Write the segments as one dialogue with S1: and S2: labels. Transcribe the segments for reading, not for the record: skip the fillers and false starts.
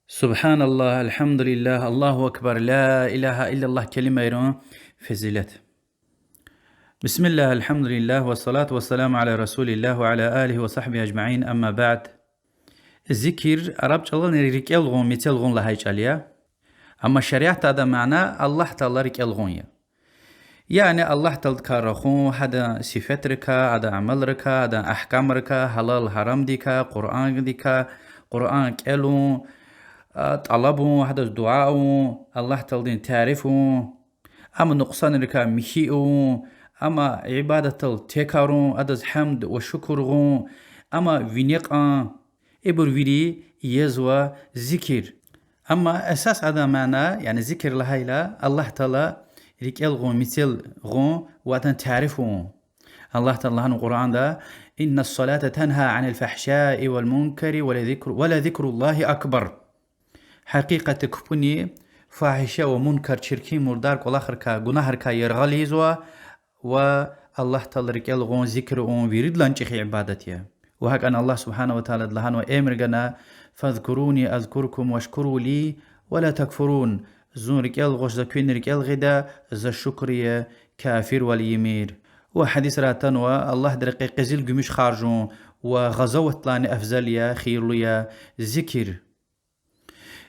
S1: سبحان الله، الحمد لله، الله أكبر، لا إله إلا الله. كلمة يرون فزلت. بسم الله، الحمد لله، والصلاة والسلام على رسول الله وعلى آله وصحبه أجمعين. أما بعد، الذكر عرب الله نريك يلغون مثل غون لهايج عليا. أما الشريعة هذا معنى الله تعالى ريك يلغون، يعني الله تعالى كارخون هذا صفات ركا، هذا عمل ركا، هذا أحكام ركا، حلال حرام ديكا، قرآن ديكا، قرآن كيلون طلبه هذا الدعاء الله تعالى تعرفه. أما نقصان ركا مشيئه، أما عبادة التكارون هذا الحمد والشكر، أما فينيق إبر فيدي يزوى ذكر. أما أساس هذا معنى يعني ذكر لهيلا الله تعالى ريك يلغو مثل غون وأتن تعرفه. الله تعالى في القرآن ده إن الصلاة تنهى عن الفحشاء والمنكر ولذكر الله أكبر. حقيقة كبني فاحشة ومنكر شركي مردار كل آخر كا جناهر كا يرغليزوا والله تعالى رجال غون ذكر غون ويريد لانشخي عبادتي. وهكذا الله سبحانه وتعالى لهان وأمر جنا فاذكروني أذكركم واشكروا لي ولا تكفرون. زون رجال غوش ذكين رجال غدا ذا الشكرية كافر واليمير. وحديث راتنوا الله درقي قزيل جمش خارجون وغزوت لاني أفزليا خيرليا ذكر.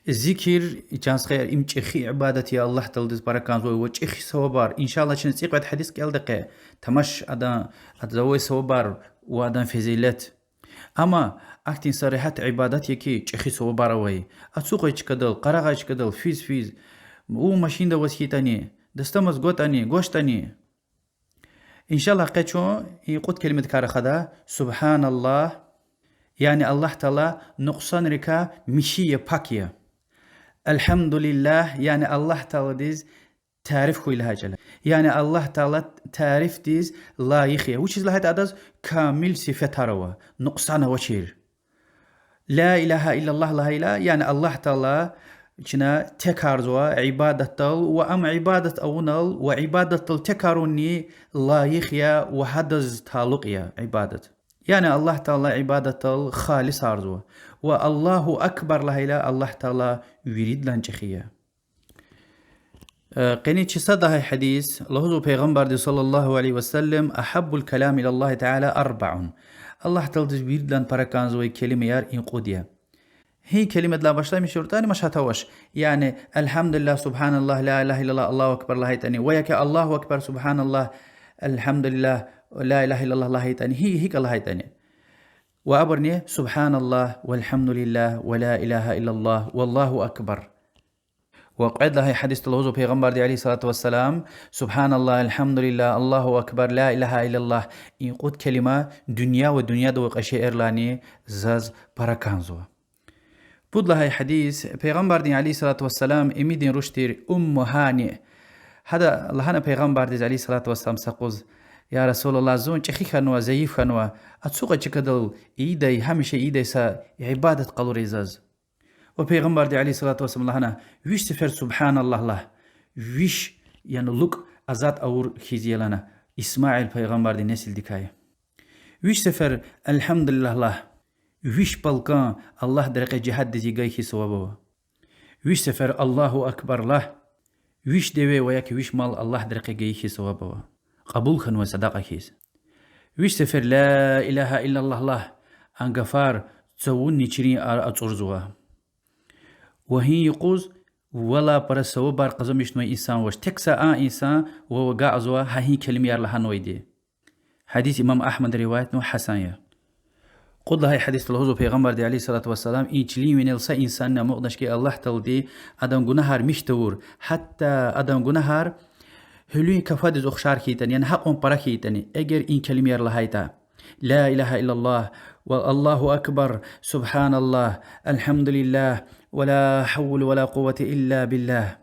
S1: الذكر جانس خير إمشي عبادتي الله تلدز بركان زوي وجهي سوبار إن شاء الله شنسيق بعد حديث قال دقة تمش أدزوي سوبار وأدان فزيلت. أما أكتين صريحة عبادتي كي جهي سوبار وي أتسوق يشكدل قرغة يشكدل فيز وماشين ده وسيتاني دستمز قوتاني قوشتاني إن شاء الله قيتشو يقود كلمة كارخدا سبحان الله، يعني الله تعالى نقصان ركا مشي باكيا. الحمد لله يعني الله تعالى ديز تعرف خوي لهاجلا، يعني الله تعالى تعرف ديز لا يخيا وش لهاي تعدز كامل صفة روا نقصان وشير. لا إله إلا الله لا إله، يعني الله تعالى جنا تكارزوا عبادة وأم عبادة أونال وعبادة التكاروني لا يخيا وحدز تعلقيا عبادة، يعني الله تعالى عبادة خالص أرزوا والله أكبر لا إله الله تعالى يريد لانجخيا. قني تصدى هاي حديث الله پیغمبر صلى الله عليه وسلم أحب الكلام إلى الله تعالى أربع. الله تعالى يريد لان بركان زوي كلمة يار إن قوديا. هي كلمة لا بشلا مش شرطاني مش هتوش، يعني الحمد لله سبحان الله لا إله إلا الله الله أكبر لا هيتاني وياك الله أكبر سبحان الله الحمد لله لا إله إلا الله لا هيتاني هيك الله هيتاني. وأبرني سبحان الله والحمد لله ولا إله إلا الله والله أكبر. وقعد له حديث الله پیغمبر عليه الصلاة والسلام سبحان الله الحمد لله الله أكبر لا إله إلا الله. يقود كلمة دنيا ودنيا دو قشير لاني زاز بركانزو. بود له حديث پیغمبر عليه الصلاة والسلام إميدين رشتير هاني هذا لهنا پیغمبر عليه الصلاة والسلام سقوز يا رسول الله زون چخي خنوا زيف خنوا أتسوق چكدل إيدي همشه إيدي سا عبادة قلوري زاز. وبيغمبر عليه الصلاة والسلام لهنا ويش سفر سبحان الله له ويش يعني لوك أزاد أور خيزي لنا إسماعيل بيغمبر دي نسل ديكاية ويش سفر الحمد لله له ويش بالكان الله درقة جهاد دي جاي سوابه ويش سفر الله أكبر له ويش دوي وياك ويش مال الله درقة جاي سوابه قبول خن وصدقة خيز ويش سفر لا إله إلا الله له أنغفار تسوون نيشرين أتورزوا وهي يقوز ولا برسو بار قزمش نوي إنسان وش تكسا إنسان ووقع أزوا هاي كلمة يرلها نويدي. حديث إمام أحمد رواية نو حسانية قد هاي حديث الهوزو پیغمبر عليه الصلاة والسلام إيجلي من السا إنسان مقدش كي الله تلدي أدم جنهار مشتور حتى أدم جنهار هلوين كفادز أخشار كيتن يعني حقهم براكيتن أجر إن كلمة يرلها تا لا إله إلا الله والله أكبر سبحان الله الحمد لله ولا حول ولا قوة إلا بالله.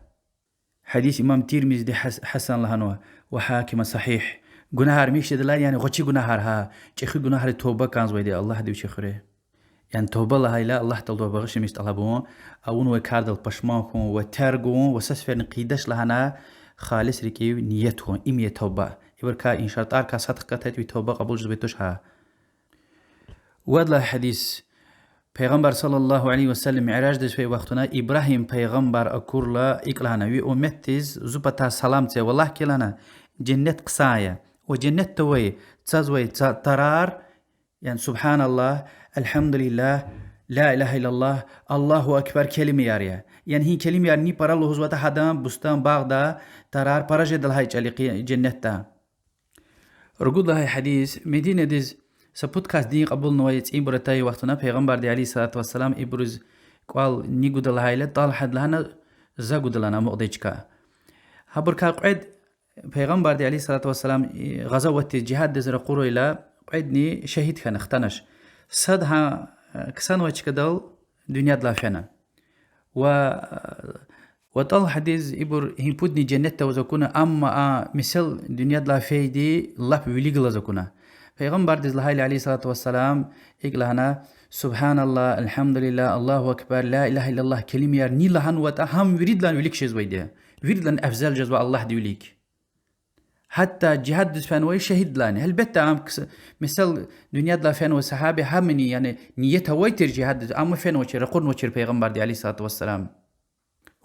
S1: حديث إمام ترمذي حسن لهنوا وحاكم صحيح. جناهار ميشد لا يعني غشي جناهار ها شيخ جناهار توبة كان زويدي الله دي وشيخره يعني توبة الله لا الله تلو بغش ميست طلبون أون وكارد البشماكم وترجون وسسفر نقيدش لهنا خالص ركي نيتهم إمية توبة يبركا إن شاء الله صدقة توبة قبول جبتوش ها. وهذا الحديث Peygamber sallallahu aleyhi ve sellem mi'raj des fe vaxtuna İbrahim peygamber akurla iklana ve ummettiz zupata salam tse wallah kelana cennet qısaya. O cennet taway tsazway tarar yani subhanallah elhamdülillah la ilahe illallah Allahu ekber kelime yarya. Yani hi kelime yar ni para lohuzwata hadam bustan bağda tarar para jedal hay chali cennetta. Rugudlahay hadis Medine diz sa podcast din qabul noyet ibratayi waqtuna peygamber de alayhi salatu wassalam ibruz qal nigudal hayla tal hadlana zagudalana muqdichka habur ka qid peygamber de alayhi salatu wassalam غزوت jihad dezra qurayla qidni shahid kan ikhtanash sadha ksan wachkadal dunya dlafana وطل حديث إبر هيبودني جنة وزكونا أما مثل دنيا لا فيدي الله بيليغلا زكونا پیغمبر دز لهای علیه الصلاة والسلام إقلهنا سبحان الله الحمد لله الله أكبر لا إله إلا الله كلمة يار ني لهن وتا هم وريد لان وليك شزوي ده وريد لان أفضل جزوة الله دي وليك حتى جهاد دز فانوي شهيد لان هل بتا مثل دنيا لا فان وصحابه همني يعني نيته ويتر جهاد أما فان وشر قرن وشر پیغمبر دي عليه الصلاة والسلام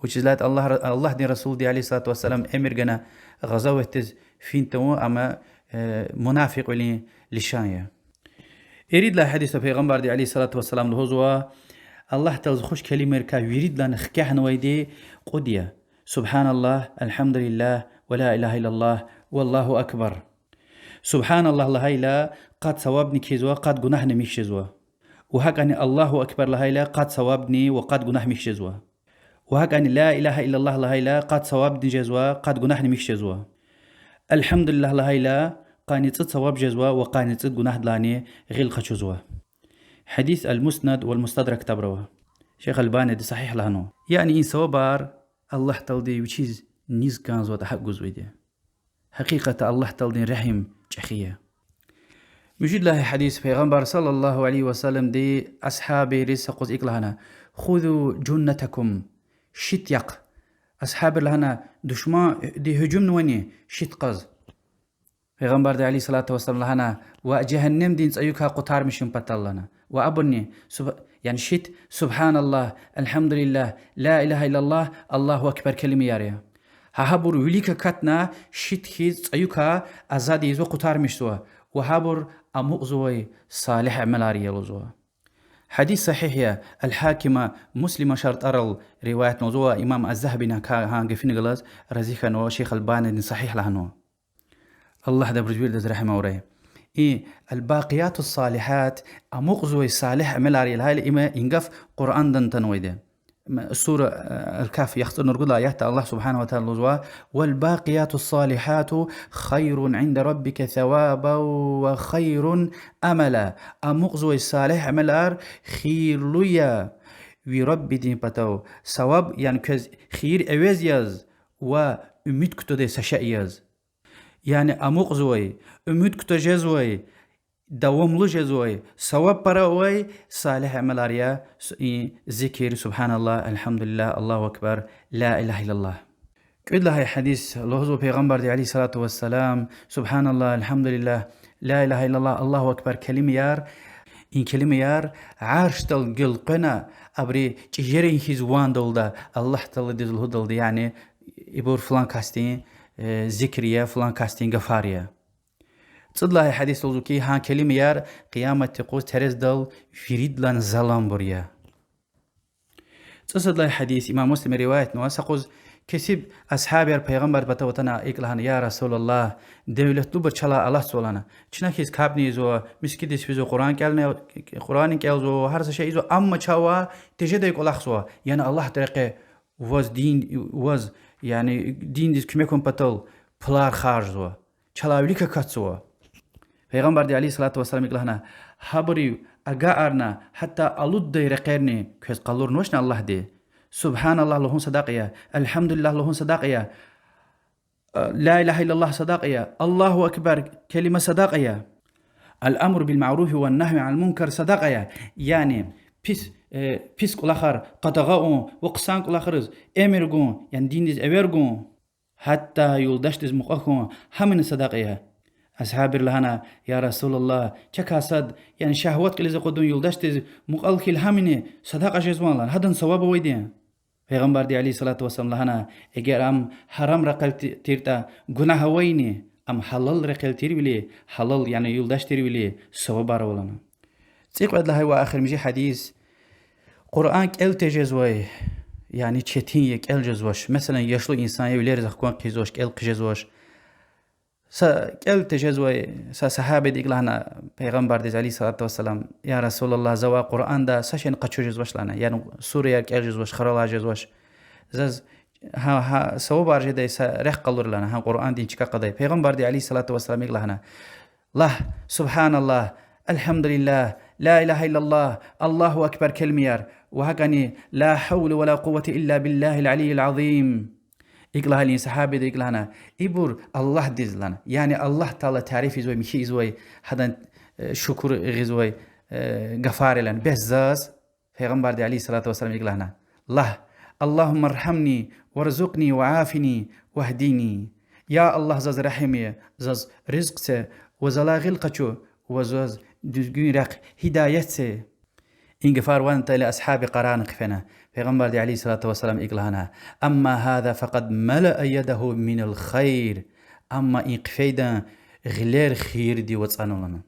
S1: وجزلات الله دي رسول دي عليه الصلاة والسلام أمر جنا غزوة فين تو أما منافق ولي لشاية يريد له حديث پیغمبر دي عليه الصلاة والسلام لهزوا الله تلز خوش كلمة كا يريد لنا خكاحن ويدي قدية سبحان الله الحمد لله ولا إله إلا الله والله أكبر سبحان الله لهيلا قد ثوابني كيزوا قد جناحنا ميشزوا وهكذا الله أكبر لهيلا قد ثوابني وقد جناح ميشزوا وهكذا لا إله إلا الله لهيلا قد ثوابني جزوا قد جناحنا ميشزوا الحمد لله لهيلا قانيت ثواب جزوا وقانيت جناح دلاني غير خشوزوا حديث المسند والمستدرك تبروا شيخ الباني دي صحيح لهنو يعني إن ثوابار الله تلدي وشيز نيز كان زوات حق جزويدي حقيقة الله تلدي رحم جخية مجد له حديث پیغمبر صلى الله عليه وسلم دي أصحابي رسقوز إقلهنا خذوا جنتكم شتيق أصحاب لهنا دشما دي هجوم نواني شت قز پیغمبر دي عليه الصلاة والسلام لهنا وجهنم دين أيوكا قطار مشون بطلنا وأبني يعني شت سبحان الله الحمد لله لا إله إلا الله الله أكبر كلمة ياريا هابور وليك كاتنا شت خيز أيوكا أزادي يزو قطار مشتوا وهابور أمغزوي صالح عملاري يلوزوا حديث صحيح يا الحاكمة مسلمة شرط أرل رواية موضوع إمام الذهبي هانجي فين غلاز رزيخا نو شيخ الباني صحيح لهنو الله ده برجويل ده رحمه وريه الباقيات الصالحات أمغزوي صالح عملاري الهاي إما إنقف قرآن دن تنويده السورة الكهف يخطر نرقل آيات الله سبحانه وتعالى والباقيات الصالحات خير عند ربك ثوابا وخير أملا أمغزو الصالح عملار خير ليا ويربي دين بتاو ثواب يعني خير أوز ياز وأميد كتو دي سشاء ياز يعني أمغزوي أميد كتو جزوي دواملو جزوي ثواب براوي صالح عملاريا ذكر سبحان الله الحمد لله الله أكبر لا إله إلا الله كيد لها حديث لهزو پیغمبر دي عليه الصلاة والسلام سبحان الله الحمد لله لا إله إلا الله الله أكبر كلمة يار إن كلمة يار عارش تل قل قنا أبري تجري هزوان دول دا الله تل دي الهدل دي يعني يبور فلان كاستين ذكرية فلان كاستين غفارية تصدلها حديث لزوكي ها كلمة يار قيامة تقوز ترز دل فريد لان ظلام بريا تصدلها حديث إمام مسلم رواية نواسقوز كسب أصحاب يار پیغمبر بتوتنا إقلهن يا رسول الله دولت لبر چلا الله سولانا چنا كيس كابني زو مسكيدس فيزو قرآن كالزو هر شيء زو أما چاوا تجد يقول أخسوا يعني الله طريقه وز دين وز يعني دين ديز كميكم بطل پلار خارج زو چلا وليك كاتسوا پیغمبر دی علیه الصلاة والسلام إقلهنا حبري أجارنا حتى ألود دي رقيرني كيس قالور نوشنا الله دي سبحان الله لهون صداقية الحمد لله لهون صداقية لا إله إلا الله صداقية الله أكبر كلمة صداقية الأمر بالمعروف والنهي عن المنكر صداقية يعني بيس كل آخر قطعون وقسان كل آخرز أمرجون يعني دين ديز أمرجون حتى يولدش ديز مقاكون همين صداقية أصحاب لهنا يا رسول الله چكاسد يعني شهوات كليز قدون يلدشت مقال كل همينه صداقة جزوان لان هدن ثواب ويدين پیغمبر دی علیه الصلاة والسلام لهنا اگر ام حرام رقل تیرتا گناه وینه ام حلال رقل تیر ولی حلال يعني يلدش تیر ولی ثواب بار ولنا تيقعد لهاي واخر مجي حديث قرآن كل تجزوي يعني çetin yek el cezvoş mesela yaşlı insan evleri zakwan qizoş el qizvoş sa el tejezvoy sa sahabe diglana peygamber de ali sallallahu vesselam ya rasulullah zawa Qur'an da saşen qaço cezvoş lana yani Suriye el cezvoş kharala cezvoş zaz ha sawab arje de sa reh qalur lana ha Qur'an din çıka qaday peygamber de ali sallallahu vesselam iglana Allah subhanallah elhamdülillah la ilahe illallah Allahu ekber kelmiyar وهكذا لا حول ولا قوة إلا بالله العلي العظيم إقلها لي صحابي دي إقلهنا إبور الله ديز لنا يعني الله تعالى تعريف زوي مشي زوي هذا شكر غزوي غفار لنا بزاز پیغمبر دي عليه الصلاة والسلام إقلهنا الله اللهم ارحمني وارزقني وعافني واهديني يا الله زاز رحمي زاز رزق سه وزلا غلقچو وزاز düzgün رق هدايت سه إن غفار وانت لأصحاب قران قفنا پیغمبر دي عليه الصلاة والسلام إقلهنا أما هذا فقد ملأ يده من الخير أما إن قفيدا غلير خير دي وتصانولنا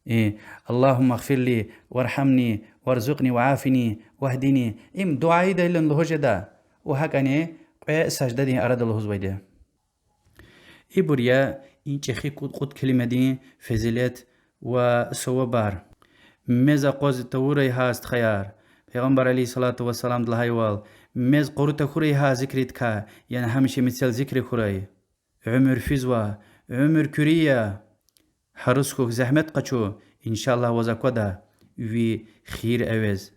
S1: إيه اللهم اغفر لي وارحمني وارزقني وعافني واهدني إم دعاء دا إلا الله جدا وهكذا سجدة دي أراد الله زويدا إبوريا إن تخي قد كلمة دي فزيلت وسوابار مز قوز توري هاست خيار پیغمبر علیه الصلاة والسلام دلهای وال مز قرط خوری ها ذکرت که یعنی همیشه مثل ذکر خوری عمر فیزوا عمر کریه حرس کو زحمت قچو ان شاء الله وزکودا وی خیر اوز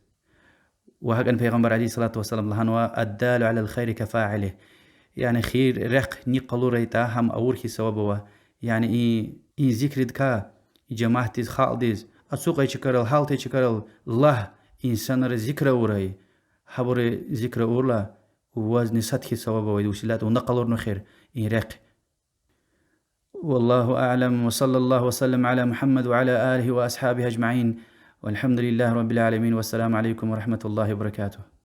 S1: وهكذا پیغمبر علیه الصلاة والسلام لهنوا الدال على الخير كفاعله يعني خير رق نقلو ريتا هم اورخي ثوابوا يعني إن ذكرت که جماعت خالدز أسوق أي شكرل حالت أي شكرل الله إنسان ذكر أوري حبر ذكر أورلا ووزن سطح ثواب ويدوسلات ونقلور نخير إن رق والله أعلم وصلى الله وسلم على محمد وعلى آله وأصحابه أجمعين والحمد لله رب العالمين والسلام عليكم ورحمة الله وبركاته.